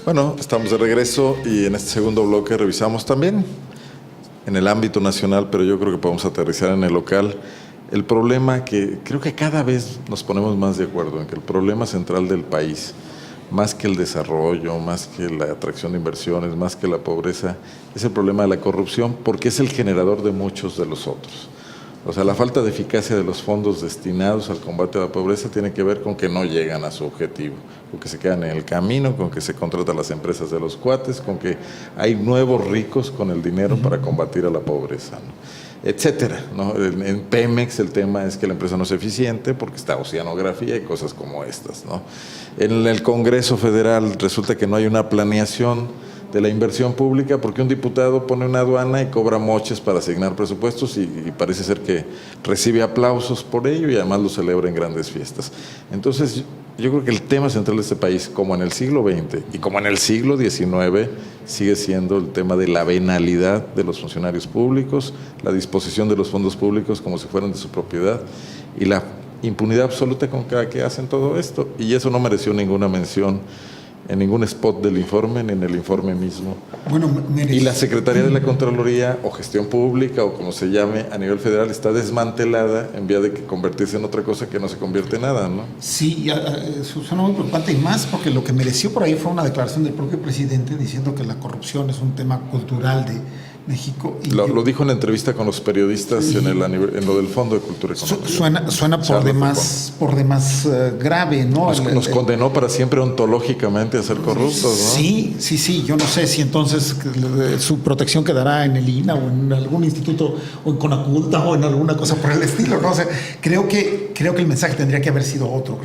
Bueno, estamos de regreso y en este segundo bloque revisamos también en el ámbito nacional, pero yo creo que podemos aterrizar en el local, el problema que creo que cada vez nos ponemos más de acuerdo en que el problema central del país, más que el desarrollo, más que la atracción de inversiones, más que la pobreza, es el problema de la corrupción, porque es el generador de muchos de los otros. O sea, la falta de eficacia de los fondos destinados al combate a la pobreza tiene que ver con que no llegan a su objetivo, con que se quedan en el camino, con que se contratan las empresas de los cuates, con que hay nuevos ricos con el dinero para combatir a la pobreza, ¿no? Etcétera, ¿no? En Pemex el tema es que la empresa no es eficiente porque está oceanografía y cosas como estas, ¿no? En el Congreso Federal resulta que no hay una planeación de la inversión pública porque un diputado pone una aduana y cobra moches para asignar presupuestos y parece ser que recibe aplausos por ello y además lo celebra en grandes fiestas. Entonces yo creo que el tema central de este país, como en el siglo XX y como en el siglo XIX, sigue siendo el tema de la venalidad de los funcionarios públicos, la disposición de los fondos públicos como si fueran de su propiedad y la impunidad absoluta con que hacen todo esto. Y eso no mereció ninguna mención en ningún spot del informe, ni en el informe mismo. Bueno, y la Secretaría de la Contraloría, o Gestión Pública, o como se llame a nivel federal, está desmantelada en vía de que convertirse en otra cosa que no se convierte en nada, ¿no? Sí, eso suena muy preocupante y más porque lo que mereció por ahí fue una declaración del propio presidente diciendo que la corrupción es un tema cultural de México. Y lo dijo en la entrevista con los periodistas sí, en lo del Fondo de Cultura Económica. Suena por demás grave, ¿no? Nos condenó para siempre ontológicamente a ser corruptos, ¿no? Sí. Yo no sé si entonces su protección quedará en el INAH o en algún instituto o en Conaculta o en alguna cosa por el estilo, ¿no? O sea, creo que el mensaje tendría que haber sido otro.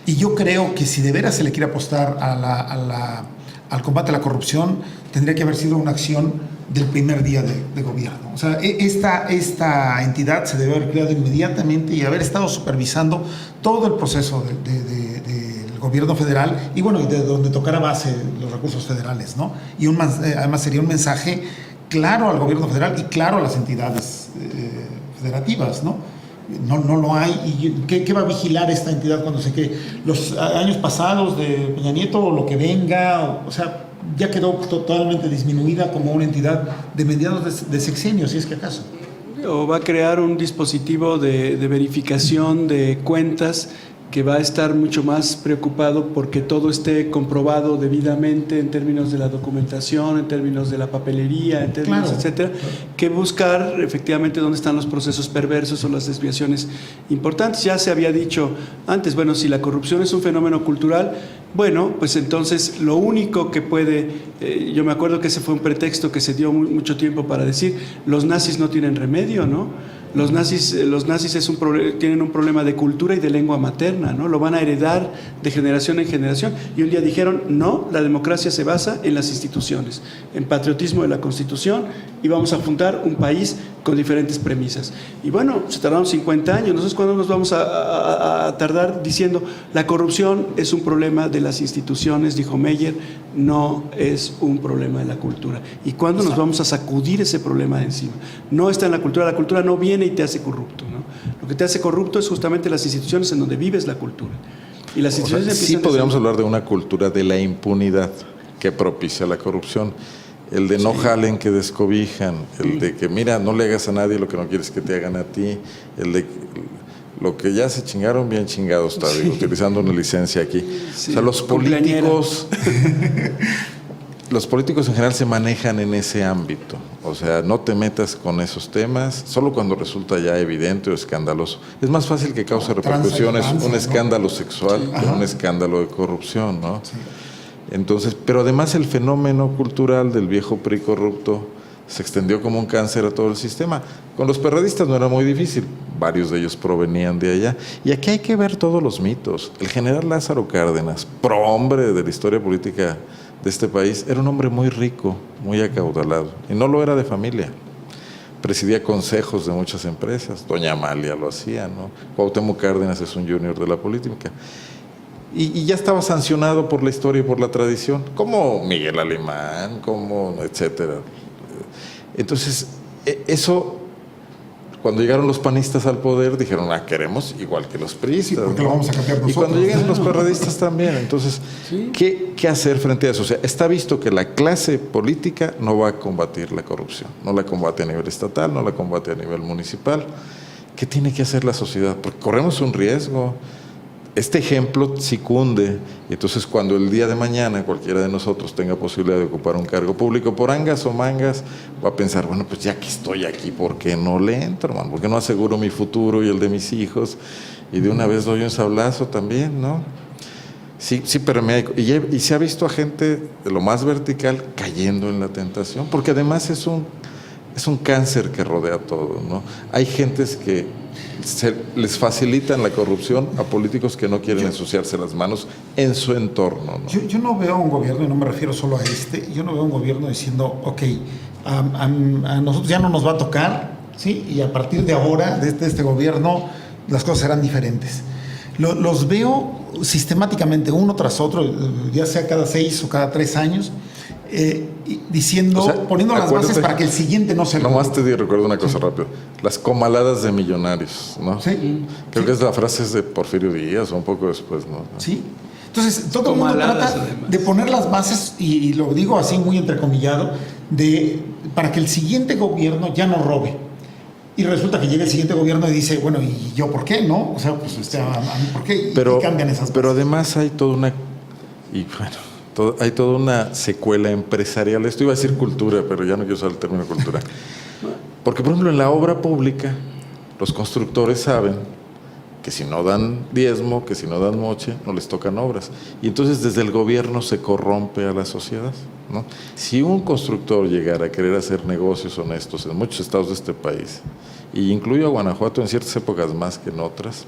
Yo creo que si de veras se le quiere apostar al combate a la corrupción, tendría que haber sido una acción del primer día de gobierno. O sea, esta entidad se debe haber creado inmediatamente y haber estado supervisando todo el proceso del gobierno federal y bueno, y de donde tocara base los recursos federales, ¿no? Y además sería un mensaje claro al gobierno federal y claro a las entidades federativas, ¿no? No lo hay. ¿Y qué va a vigilar esta entidad cuando se quede? Los años pasados de Peña Nieto o lo que venga, o sea, ya quedó totalmente disminuida como una entidad de mediados de sexenio, si es que acaso. O va a crear un dispositivo de verificación de cuentas que va a estar mucho más preocupado porque todo esté comprobado debidamente en términos de la documentación, en términos de la papelería, en términos, etcétera, que buscar efectivamente dónde están los procesos perversos o las desviaciones importantes. Ya se había dicho antes, bueno, si la corrupción es un fenómeno cultural, bueno, pues entonces lo único que puede, yo me acuerdo que ese fue un pretexto que se dio mucho tiempo para decir, los nazis no tienen remedio, ¿no? Los nazis tienen un problema de cultura y de lengua materna, ¿no? Lo van a heredar de generación en generación. Y un día dijeron, no, la democracia se basa en las instituciones, en patriotismo de la Constitución, y vamos a fundar un país con diferentes premisas. Y bueno, se tardaron 50 años. Nosotros, ¿cuándo nos vamos a tardar diciendo la corrupción es un problema de las instituciones? Dijo Meyer, no es un problema de la cultura. ¿Y cuándo nos vamos a sacudir ese problema de encima? No está en la cultura no viene y te hace corrupto, ¿no? Lo que te hace corrupto es justamente las instituciones en donde vives la cultura. Y las instituciones sí podríamos hablar de una cultura de la impunidad que propicia la corrupción. El de no jalen que descobijan, el de que mira, no le hagas a nadie lo que no quieres que te hagan a ti, el de lo que ya se chingaron bien chingados, utilizando una licencia aquí. Sí, o sea, los políticos en general se manejan en ese ámbito. O sea, no te metas con esos temas, solo cuando resulta ya evidente o escandaloso. Es más fácil que cause repercusiones un escándalo sexual que un escándalo de corrupción, ¿no? Sí. Entonces, pero además el fenómeno cultural del viejo PRI corrupto se extendió como un cáncer a todo el sistema. Con los perredistas no era muy difícil, varios de ellos provenían de allá. Y aquí hay que ver todos los mitos. El general Lázaro Cárdenas, prohombre de la historia política de este país, era un hombre muy rico, muy acaudalado, y no lo era de familia. Presidía consejos de muchas empresas, doña Amalia lo hacía, ¿no? Cuauhtémoc Cárdenas es un junior de la política. Y ya estaba sancionado por la historia y por la tradición, como Miguel Alemán, como etcétera. Entonces, eso Cuando llegaron los panistas al poder, dijeron, queremos igual que los priistas. Sí, porque lo vamos a cambiar nosotros. Y cuando llegan los perredistas también. Entonces, Sí. ¿qué hacer frente a eso? O sea, está visto que la clase política no va a combatir la corrupción. No la combate a nivel estatal, no la combate a nivel municipal. ¿Qué tiene que hacer la sociedad? Porque corremos un riesgo. Este ejemplo sí cunde, y entonces cuando el día de mañana cualquiera de nosotros tenga posibilidad de ocupar un cargo público por angas o mangas, va a pensar, bueno, pues ya que estoy aquí, ¿por qué no le entro, man? ¿Por qué no aseguro mi futuro y el de mis hijos? Y de una vez doy un sablazo también, ¿no? Sí, permea, y se ha visto a gente de lo más vertical cayendo en la tentación, porque además es un cáncer que rodea todo, ¿no? Hay gentes que les facilitan la corrupción a políticos que no quieren ensuciarse las manos en su entorno, ¿no? Yo no veo un gobierno, y no me refiero solo a yo no veo un gobierno diciendo, ok, a nosotros ya no nos va a tocar, ¿sí? Y a partir de ahora, de este gobierno, las cosas serán diferentes. Los veo sistemáticamente, uno tras otro, ya sea cada 6 o cada 3 años, diciendo, O sea, poniendo las bases para que el siguiente no se lo... Nomás te recuerdo una cosa rápido. Las comaladas de millonarios, ¿no? Sí. Creo que es la frase de Porfirio Díaz o un poco después, ¿no? Sí. Entonces, todo el mundo Comaladas, trata además. de poner las bases, y lo digo así muy entrecomillado, para que el siguiente gobierno ya no robe. Y resulta que llega el siguiente gobierno y dice, bueno, ¿y yo por qué? ¿No? O sea, pues a mí ¿por qué? Pero, ¿Y cambian esas bases? pero además hay toda una... Y bueno, hay toda una secuela empresarial. Esto iba a decir cultura, pero ya no quiero usar el término cultura. Porque, por ejemplo, en la obra pública, los constructores saben que si no dan diezmo, que si no dan moche, no les tocan obras. Y entonces desde el gobierno se corrompe a la sociedad, ¿no? Si un constructor llegara a querer hacer negocios honestos en muchos estados de este país, y incluyo a Guanajuato en ciertas épocas más que en otras,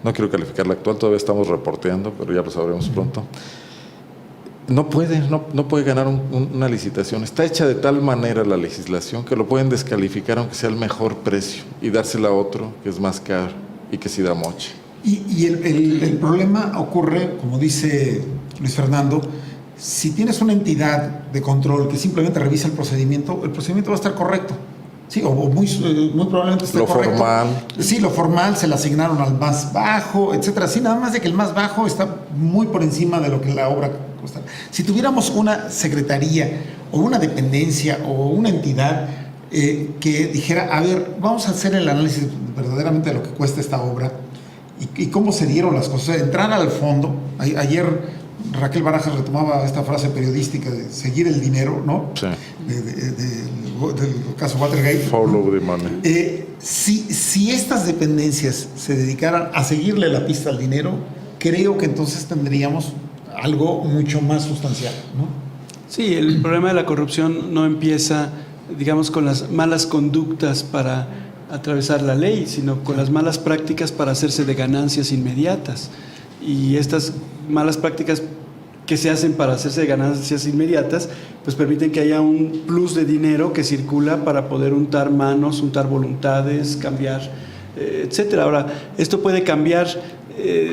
no quiero calificar la actual, todavía estamos reporteando, pero ya lo sabremos pronto, no puede ganar una licitación. Está hecha de tal manera la legislación que lo pueden descalificar aunque sea el mejor precio y dársela a otro que es más caro y que sí da moche. Y el problema ocurre, como dice Luis Fernando, si tienes una entidad de control que simplemente revisa el procedimiento va a estar correcto. Sí, o muy probablemente esté correcto. Lo formal. Sí, lo formal, se le asignaron al más bajo, etcétera. Sí, nada más de que el más bajo está muy por encima de lo que la obra cuesta. Si tuviéramos una secretaría o una dependencia o una entidad que dijera, a ver, vamos a hacer el análisis verdaderamente de lo que cuesta esta obra y cómo se dieron las cosas, entrar al fondo. Ayer Raquel Barajas retomaba esta frase periodística de seguir el dinero, ¿no? Sí. Del caso Watergate. Follow the money. Si estas dependencias se dedicaran a seguirle la pista al dinero, creo que entonces tendríamos algo mucho más sustancial, ¿no? Sí, el problema de la corrupción no empieza, digamos, con las malas conductas para atravesar la ley, sino con las malas prácticas para hacerse de ganancias inmediatas. Y estas malas prácticas que se hacen para hacerse de ganancias inmediatas, pues permiten que haya un plus de dinero que circula para poder untar manos, untar voluntades, cambiar, etcétera. Ahora, esto puede cambiar,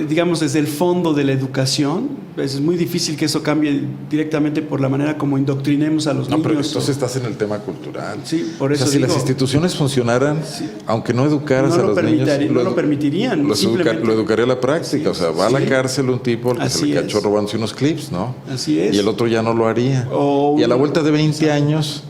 digamos, desde el fondo de la educación. Es muy difícil que eso cambie directamente por la manera como indoctrinemos a los niños. No, pero entonces estás en el tema cultural. Sí, por eso o sea, si digo, las instituciones funcionaran, aunque no educaras no a los niños, no lo permitirían. lo simplemente. educaría a la práctica. O sea, va a la cárcel un tipo al que se le cachó robándose unos clips, ¿no? Así es. Y el otro ya no lo haría. Y a la vuelta de 20 años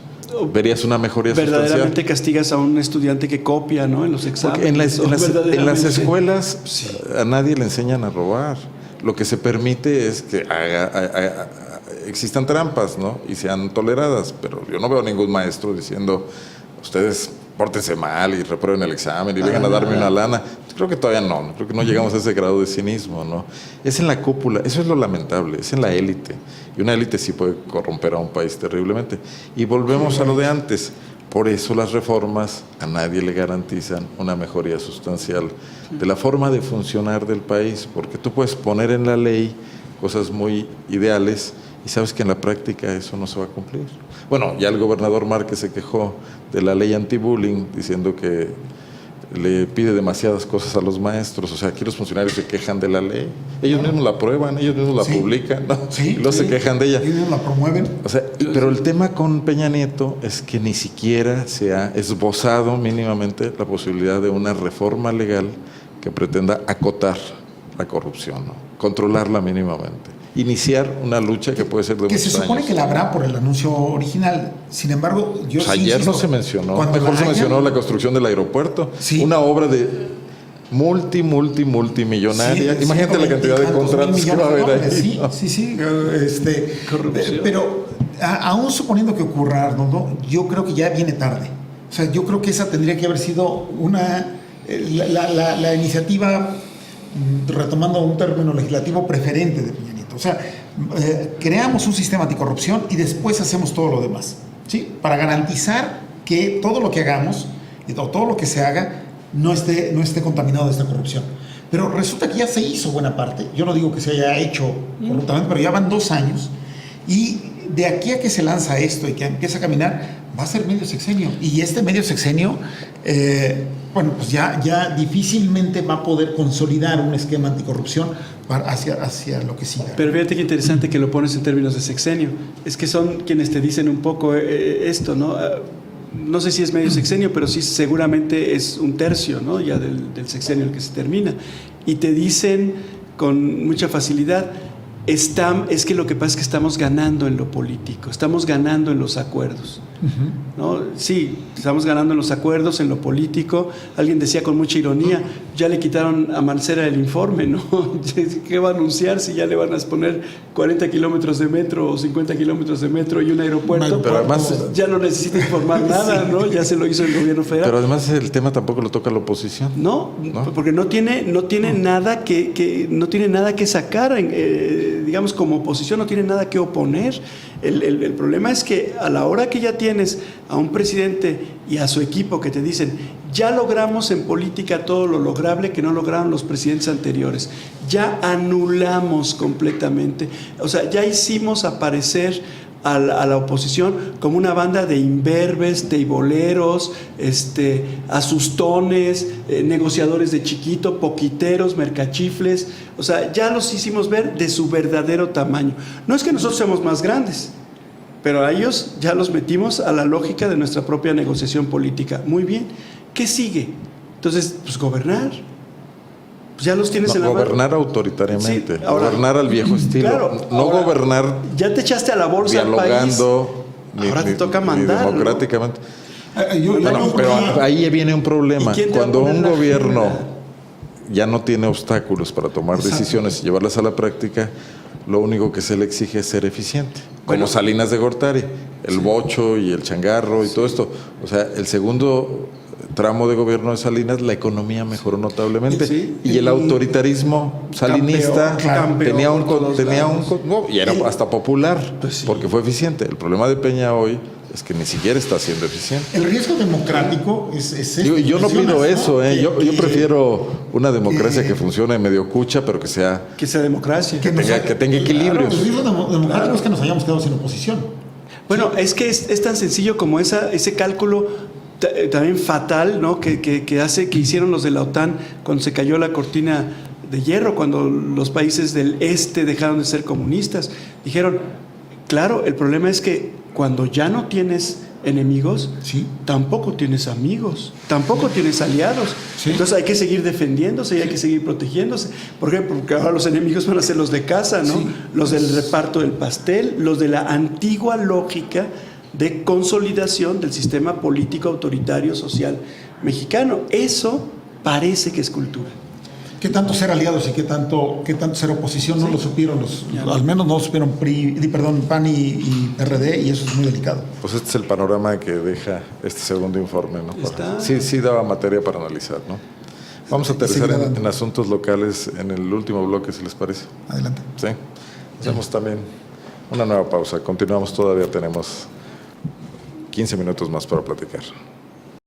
verías una mejoría verdaderamente sustancial. castigas a un estudiante que copia, ¿no? En los exámenes. Porque en las escuelas a nadie le enseñan a robar. Lo que se permite es que existan trampas, ¿no? Y sean toleradas, pero yo no veo ningún maestro diciendo, ustedes pórtense mal y reprueben el examen y vengan a darme una lana. Creo que todavía no, creo que no llegamos a ese grado de cinismo, ¿no? Es en la cúpula, eso es lo lamentable, es en la élite. Y una élite sí puede corromper a un país terriblemente. Y volvemos a lo de antes. Por eso las reformas a nadie le garantizan una mejoría sustancial de la forma de funcionar del país, porque tú puedes poner en la ley cosas muy ideales y sabes que en la práctica eso no se va a cumplir. Bueno, ya el gobernador Márquez se quejó de la ley anti-bullying diciendo que le pide demasiadas cosas a los maestros. O sea, aquí los funcionarios se quejan de la ley. Ellos mismos la aprueban, ellos mismos la publican, ¿no? Sí, y luego se quejan de ella. Ellos la promueven. O sea, pero el tema con Peña Nieto es que ni siquiera se ha esbozado mínimamente la posibilidad de una reforma legal que pretenda acotar la corrupción, ¿no? Controlarla mínimamente. Iniciar una lucha que puede ser de que muchos se supone años. que la habrá por el anuncio original. Sin embargo, yo Pues sí ayer insisto, no se mencionó. cuando Mejor la se haya- mencionó la construcción del aeropuerto. Sí. Una obra de multimillonaria. Sí, Imagínate la cantidad de 5,20 contratos que va a haber millones de ahí. dólares. Sí, ¿no? Corrupción. pero aún suponiendo que ocurra, Arnoldo, yo creo que ya viene tarde. O sea, yo creo que esa tendría que haber sido la iniciativa, retomando un término legislativo, preferente de Peña Nieto. O sea, creamos un sistema anticorrupción y después hacemos todo lo demás, ¿sí? Para garantizar que todo lo que hagamos, o todo lo que se haga, no esté contaminado de esta corrupción. Pero resulta que ya se hizo buena parte. Yo no digo que se haya hecho corruptamente, pero ya van 2 años. Y de aquí a que se lanza esto y que empieza a caminar, va a ser medio sexenio. Y este medio sexenio, bueno, pues ya difícilmente va a poder consolidar un esquema anticorrupción hacia lo que siga. Pero fíjate qué interesante que lo pones en términos de sexenio. Es que son quienes te dicen un poco esto, ¿no? No sé si es medio sexenio, pero sí seguramente es 1/3, ¿no? Ya del sexenio el que se termina. Y te dicen con mucha facilidad, es que lo que pasa es que estamos ganando en lo político, estamos ganando en los acuerdos, ¿no? Sí, estamos ganando en los acuerdos, en lo político. Alguien decía con mucha ironía, ya le quitaron a Mancera el informe, ¿no? ¿Qué va a anunciar si ya le van a poner 40 kilómetros de metro o 50 kilómetros de metro y un aeropuerto? Pero además, ya no necesita informar nada, ¿no? Ya se lo hizo el gobierno federal. Pero además el tema tampoco lo toca la oposición. No, porque no tiene nada no tiene nada que sacar, digamos, como oposición no tiene nada que oponer. El problema es que a la hora que ya tienes a un presidente y a su equipo que te dicen, ya logramos en política todo lo lograble que no lograron los presidentes anteriores, ya anulamos completamente, o sea, ya hicimos aparecer a la oposición como una banda de imberbes, teiboleros, asustones, negociadores de chiquito, poquiteros, mercachifles. O sea, ya los hicimos ver de su verdadero tamaño. No es que nosotros seamos más grandes, pero a ellos ya los metimos a la lógica de nuestra propia negociación política. Muy bien. ¿Qué sigue? Entonces, pues gobernar. Ya los tienes en la mano. Gobernar autoritariamente, Sí, ahora, gobernar al viejo estilo, claro, no ahora, gobernar ya te echaste a la bolsa dialogando, al país. Ahora te toca mandar, ni democráticamente. Bueno, Pero ahí viene un problema. ¿Y quién te va a Cuando poner un la gobierno agenda? ya no tiene obstáculos para tomar decisiones y llevarlas a la práctica, lo único que se le exige es ser eficiente. Bueno, como Salinas de Gortari, el bocho y el changarro y todo esto. O sea, el segundo tramo de gobierno de Salinas, la economía mejoró notablemente. Sí. Y el autoritarismo salinista tenía un y era hasta popular, Pues sí. porque fue eficiente. El problema de Peña hoy es que ni siquiera está siendo eficiente. El riesgo democrático es Yo no pido eso, ¿eh? Yo prefiero una democracia que- que funcione medio cucha, pero que sea Que sea democracia. que tenga equilibrios. El riesgo democrático es que nos hayamos quedado sin oposición. Bueno, es que es tan sencillo como ese cálculo también fatal, ¿no? que hicieron los de la OTAN cuando se cayó la cortina de hierro, cuando los países del este dejaron de ser comunistas. Dijeron, claro, el problema es que cuando ya no tienes enemigos, Sí. tampoco tienes amigos, tampoco tienes aliados. Sí. Entonces hay que seguir defendiéndose y hay que seguir protegiéndose. ¿Por qué? Porque ahora los enemigos van a ser los de casa, ¿no? Sí. Los del reparto del pastel, los de la antigua lógica de consolidación del sistema político autoritario social mexicano. Eso parece que es cultura. ¿Qué tanto ser aliados y qué tanto ser oposición? No lo supieron al menos no lo supieron PAN y PRD, y eso es muy delicado. Pues este es el panorama que deja este segundo informe, ¿no? Está. Sí daba materia para analizar, ¿no? Vamos a aterrizar Seguir adelante. en asuntos locales en el último bloque, si les parece. Adelante. Sí. Hacemos también una nueva pausa. Continuamos, todavía tenemos 15 minutos más para platicar.